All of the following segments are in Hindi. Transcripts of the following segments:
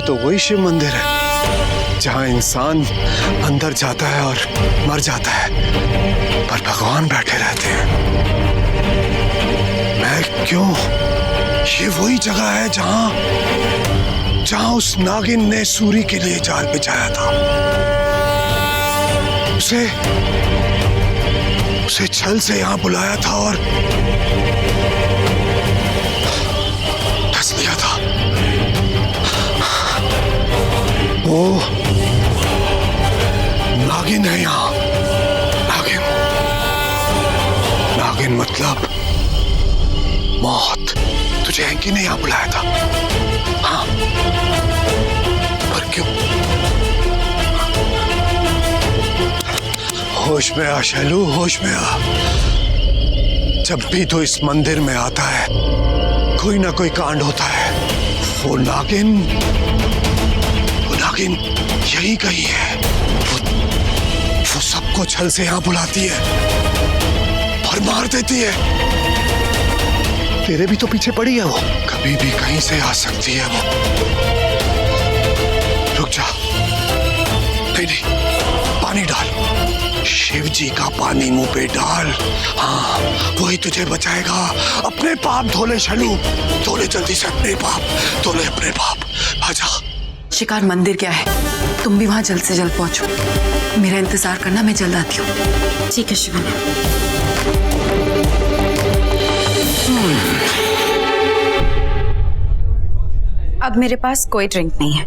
तो वही शिव मंदिर है जहां इंसान अंदर जाता है और मर जाता है, पर भगवान बैठे रहते हैं। मैं क्यों? ये वही जगह है जहां उस नागिन ने सूरी के लिए जाल बिछाया था। उसे छल से यहां बुलाया था और डस लिया था। वो नागिन है यहां। नागिन मतलब मौत। तुझे हैंकी ने यहां बुलाया था। हाँ, पर क्यों? होश में आ शैलू, होश में आ। जब भी तो इस मंदिर में आता है कोई ना कोई कांड होता है। वो नागिन यही कहीं है। वो सबको छल से यहां बुलाती है और मार देती है। तेरे भी तो पीछे पड़ी है वो। कभी भी कहीं से आ सकती है वो। रुक जा। नहीं, पानी डाल। शिव जी का पानी मुंह पे डाल। हाँ, वही तुझे बचाएगा। अपने पाप धोले शैलू, धोले जल्दी से अपने पाप, धोले अपने पाप। आजा। शिकार मंदिर क्या है, तुम भी वहां जल्द से जल्द पहुंचो। मेरा इंतजार करना, मैं जल्द आती हूँ। ठीक है शिवानी। अब मेरे पास कोई ड्रिंक नहीं है।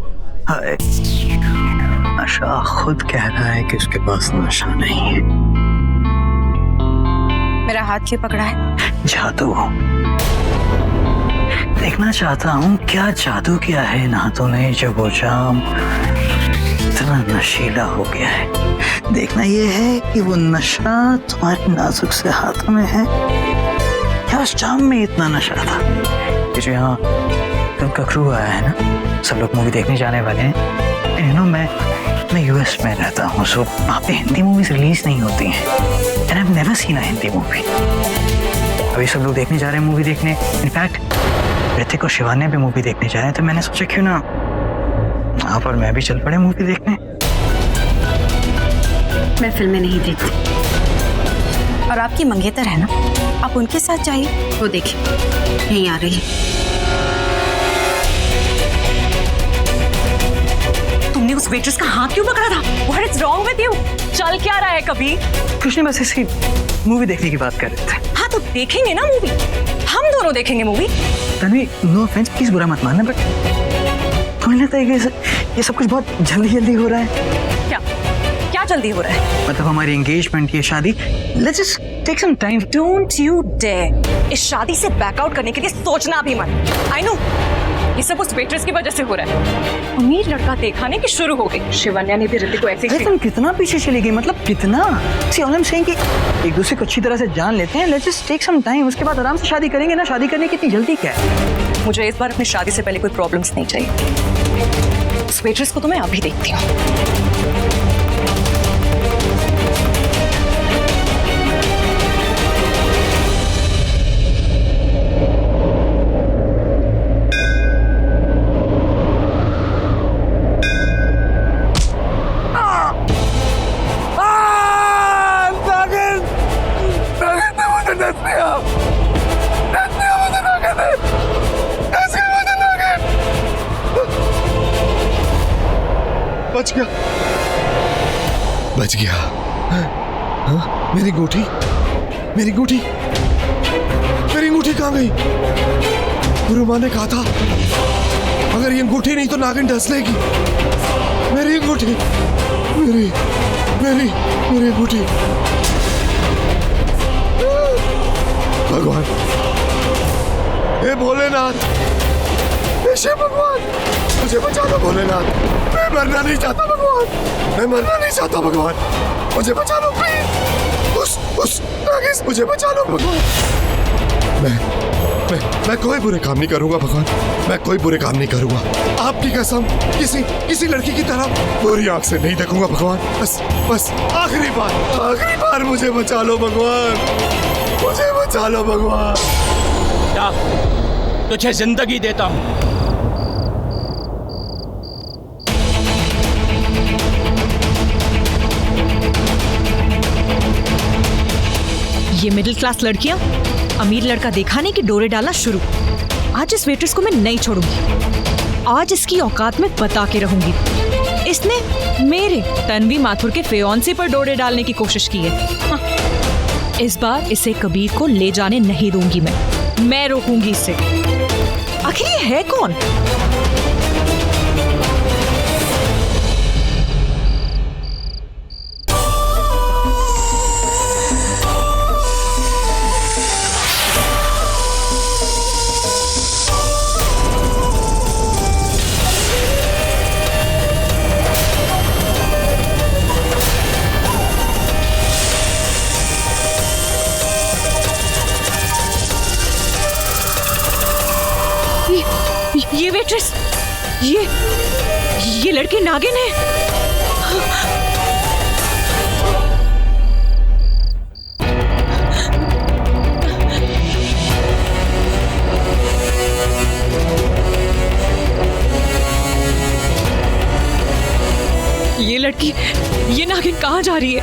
नशा खुद कह रहा है कि उसके पास नशा नहीं है। मेरा हाथ क्यों पकड़ा है? जादू देखना चाहता हूँ, क्या जादू किया है इन हाथों ने जब वो जाम इतना नशीला हो गया है। देखना ये है कि वो नशा तुम्हारे नाजुक से हाथों में है या उस जाम में इतना नशा था। ये जो यहाँ का क्रू आया है ना, सब लोग मूवी देखने जाने वाले हैं। यू नो मैं यूएस में रहता हूँ, सो वहाँ पे हिंदी मूवीज रिलीज नहीं होती हैं। And I have never seen a Hindi movie. अभी सब लोग देखने जा रहे हैं मूवी देखने। इनफैक्ट ऋतिक और शिवानी भी मूवी देखने जा रहे हैं, तो मैंने सोचा क्यों ना आप और मैं भी चल पड़े मूवी देखने। मैं फिल्में नहीं देखती। और आपकी मंगेतर है ना, आप उनके साथ जाइए, वो देखिए यहीं आ रही है। तुमने उस वेट्रेस का हाथ क्यों पकड़ा था? What is wrong with you? चल क्या रहा है कभी? कुछ नहीं, बस ऐसी मूवी देखने की बात कर रहे थे। हाँ तो देखेंगे ना मूवी, हम दोनों देखेंगे movie. Tanvi, no offence, please बुरा मत मानना, बट तुम्हें लगता है कि ये सब कुछ बहुत जल्दी हो रहा है? क्या जल्दी हो रहा है? मतलब हमारी एंगेजमेंट, ये शादी, let's just take some time. Don't you dare इस शादी से बैकआउट करने के लिए सोचना भी मत। आई नो ये सब उस वेट्रेस की वजह से हो रहा है। अमीर लड़का दिखाने की शुरू हो गई। शिवन्या ने भी ऋतिक को ऐसे ही। तुम कितना पीछे चली गई, मतलब कितना? See all I am saying कि एक दूसरे को अच्छी तरह से जान लेते हैं। Let's just take some time, उसके बाद आराम से शादी करेंगे ना। शादी करने की इतनी जल्दी क्या है? मुझे इस बार अपनी शादी से पहले कोई प्रॉब्लम्स नहीं चाहिए। उस वेट्रेस को तो मैं अभी देखती हूँ। बच गया। हाँ? मेरी अंगूठी कहाँ गई? गुरु माँ ने कहा था अगर ये अंगूठी नहीं तो नागिन डस लेगी। मेरी अंगूठी, मेरी अंगूठी। भगवान, हे भोलेनाथ, हे शिव भगवान, मुझे बचा लो भोलेनाथ। मैं मरना नहीं चाहता भगवान, मैं मरना नहीं चाहता भगवान, मुझे बचा लो प्लीज। उस नागिन, मुझे बचा लो भगवान। मैं कोई बुरे काम नहीं करूंगा भगवान, मैं कोई बुरे काम नहीं करूंगा। आपकी कसम किसी लड़की की तरह बुरी आंख से नहीं देखूंगा भगवान। बस आखिरी बार मुझे बचा लो भगवान, मुझे बचा लो भगवान। तुझे जिंदगी देता हूं, ये मिडिल क्लास लड़कियां अमीर लड़का दिखाने की डोरे डालना शुरू। आज इस वेट्रेस को मैं नहीं छोड़ूंगी। आज इसकी औकात में बता के रहूंगी। इसने मेरे तन्वी माथुर के फियांसे पर डोरे डालने की कोशिश की है। हाँ। इस बार इसे कबीर को ले जाने नहीं दूंगी। मैं रोकूंगी इसे। आखिर ये है कौन? ये वेट्रेस, ये लड़के नागिन है। ये लड़की, ये नागिन कहाँ जा रही है?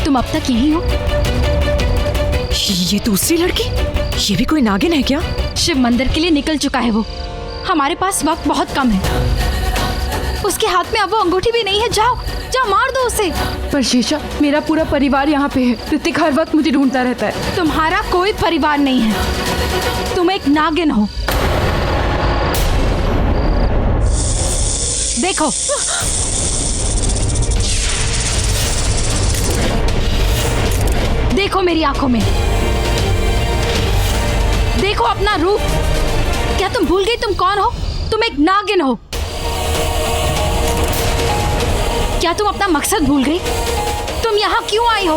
तुम अब तक यहीं हो? ये दूसरी लड़की, ये भी कोई नागिन है क्या? शिव मंदिर के लिए निकल चुका है वो। हमारे पास वक्त बहुत कम है। उसके हाथ में अब वो अंगूठी भी नहीं है। जाओ जाओ, मार दो उसे। पर शीशा, मेरा पूरा परिवार यहाँ पे है। ऋतिक हर वक्त मुझे ढूंढता रहता है। तुम्हारा कोई परिवार नहीं है। तुम एक नागिन हो। देखो, देखो मेरी आंखों में, देखो अपना रूप। क्या तुम भूल गई तुम कौन हो? तुम एक नागिन हो। क्या तुम अपना मकसद भूल गई? तुम यहाँ क्यों आई हो?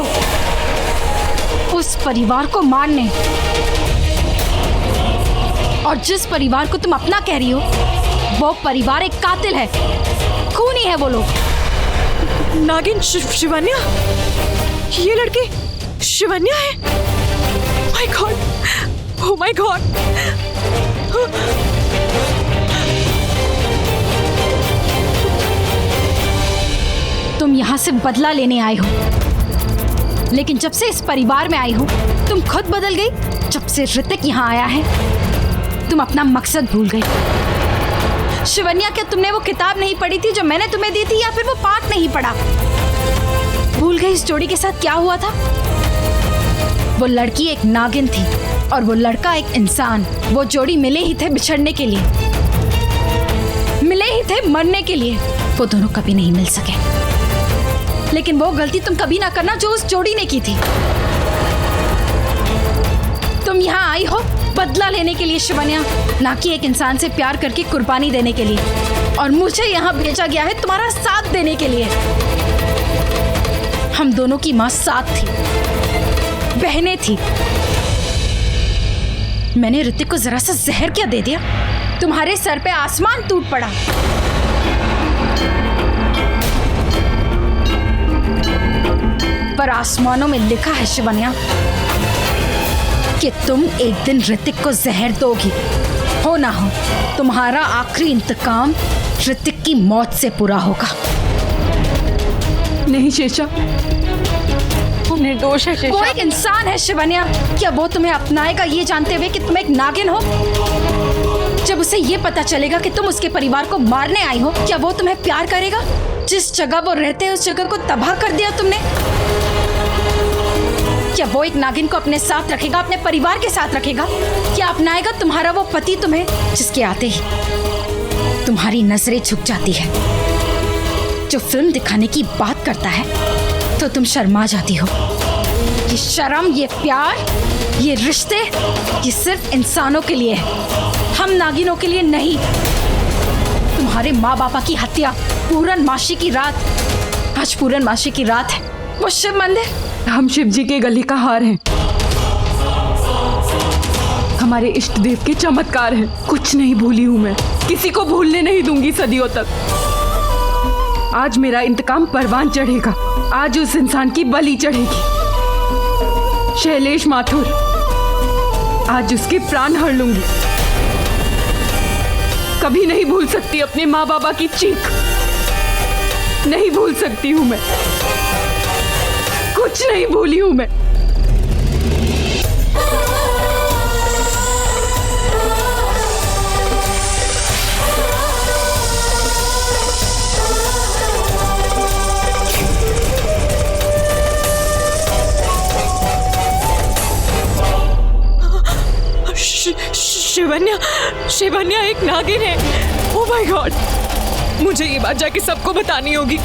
उस परिवार को मारने। और जिस परिवार को तुम अपना कह रही हो, वो परिवार एक कातिल है, खूनी है वो लोग। नागिन शिवन्या? ये लड़की शिवन्या है? My God, oh my God. तुम यहाँ से बदला लेने आए हो, लेकिन जब से इस परिवार में आई हो तुम खुद बदल गई। जब से ऋतिक यहाँ आया है तुम अपना मकसद भूल गई। शिवन्या, क्या तुमने वो किताब नहीं पढ़ी थी जो मैंने तुम्हें दी थी, या फिर वो पाठ नहीं पढ़ा? भूल गई इस जोड़ी के साथ क्या हुआ था? वो लड़की एक नागिन थी और वो लड़का एक इंसान। वो जोड़ी मिले ही थे बिछड़ने के लिए, मिले ही थे मरने के लिए। वो दोनों कभी नहीं मिल सके। लेकिन वो गलती तुम कभी ना करना जो उस जोड़ी ने की थी। तुम यहाँ आई हो बदला लेने के लिए शिवन्या, ना कि एक इंसान से प्यार करके कुर्बानी देने के लिए। और मुझे यहाँ भेजा गया है तुम्हारा साथ देने के लिए। हम दोनों की माँ साथ थी, बहनें थी। मैंने ऋतिक को जरा सा जहर क्या दे दिया, तुम्हारे सर पे आसमान टूट पड़ा। पर आसमानों में लिखा है शिवन्या कि तुम एक दिन ऋतिक को जहर दोगी। हो ना हो, तुम्हारा आखिरी इंतकाम ऋतिक की मौत से पूरा होगा। नहीं शेषा, निर्दोष है शेषा। वो एक इंसान है शिवन्या। क्या वो तुम्हें अपनाएगा ये जानते हुए कि तुम एक नागिन हो? जब उसे ये पता चलेगा कि तुम उसके परिवार को मारने आई हो, क्या वो तुम्हें प्यार करेगा? जिस जगह वो रहते हैं उस जगह को तबाह कर दिया तुमने। क्या वो एक नागिन को अपने साथ रखेगा, अपने परिवार के साथ रखेगा? क्या अपनाएगा तुम्हारा वो पति तुम्हें, जिसके आते ही तुम्हारी नजरें झुक जाती है? जो फिल्म दिखाने की बात करता है तो तुम शर्मा जाती हो। ये शर्म, ये प्यार, ये रिश्ते, ये सिर्फ इंसानों के लिए है, हम नागिनों के लिए नहीं। तुम्हारे माँ बापा की हत्या पूर्णमासी की रात, आज पूर्णमासी की रात है। वो शिव मंदिर, हम शिव जी के गले का हार हैं। हमारे इष्ट देव के चमत्कार है। कुछ नहीं भूली हूँ मैं, किसी को भूलने नहीं दूंगी सदियों तक। आज मेरा इंतकाम परवान चढ़ेगा, आज उस इंसान की बलि चढ़ेगी। शैलेश माथुर, आज उसके प्राण हर लूंगी। कभी नहीं भूल सकती अपने माँ बाबा की चीख, नहीं भूल सकती हूँ मैं, कुछ नहीं भूली हूँ मैं। शिवन्या, शिवन्या एक नागिन है। ओह माय गॉड, मुझे ये बात जाके सबको बतानी होगी।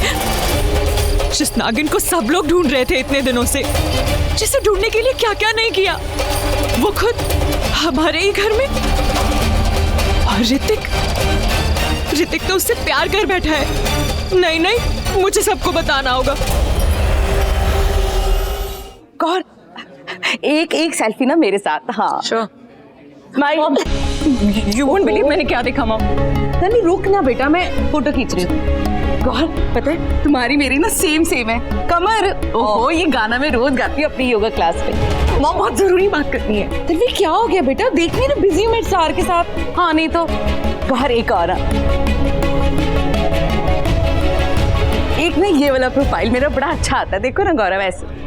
जिस नागिन को सब लोग ढूंढ रहे थे इतने दिनों से, जिसे ढूंढने के लिए क्या क्या नहीं किया, वो खुद हमारे ही घर में। और ऋतिक तो उससे प्यार कर बैठा है। नहीं नहीं, मुझे सबको बताना होगा। कौन? एक सेल्फी ना मेरे साथ। हाँ Sure. My You won't believe मैंने क्या देखा मॉम। तनी रुक ना बेटा, मैं फोटो खींच रही हूँ। गौर, पता है तुम्हारी मेरी ना सेम है कमर। ओहो, ये गाना मैं रोज गाती हूँ अपनी योगा क्लास में। मॉम बहुत जरूरी बात करनी है। तन्वी क्या हो गया बेटा? देखनी ना, बिजी हूँ मैं सार के साथ। हाँ नहीं तो गौर एक और एक ना ये वाला प्रोफाइल मेरा बड़ा अच्छा आता है, देखो ना गौरव ऐसे।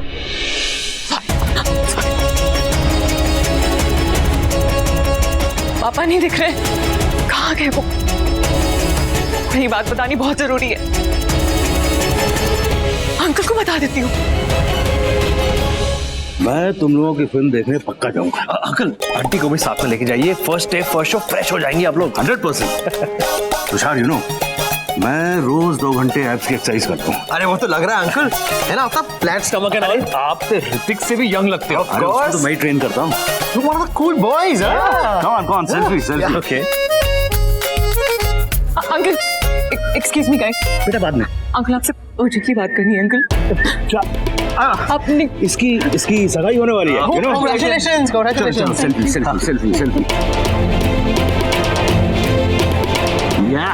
पापा नहीं दिख रहे, कहाँ गए वो? ये बात बतानी बहुत जरूरी है। अंकल को बता देती हूँ। मैं तुम लोगों की फिल्म देखने पक्का जाऊंगा। अंकल, आंटी को भी साथ में लेके जाइए। First day first show fresh हो जाएंगे आप लोग। 100%। तुषार, यू नो, मैं रोज 2 घंटे एब्स की एक्सरसाइज करता हूँ। अरे वो तो लग रहा है अंकल, है ना, आपका फ्लैट स्टमक है ना। आप तो ऋतिक से भी यंग लगते हो। अरे उसको तो मैं ही ट्रेन करता हूँ। You one of the cool boys, huh? Come on, selfie. Okay. Uncle, excuse me guys. बेटा बाद में। अंकल आपसे urgently बात करनी है अंकल। क्या? आपने इसकी सगाई होने वाली है। You know? Congratulations, congratulations. Selfie. या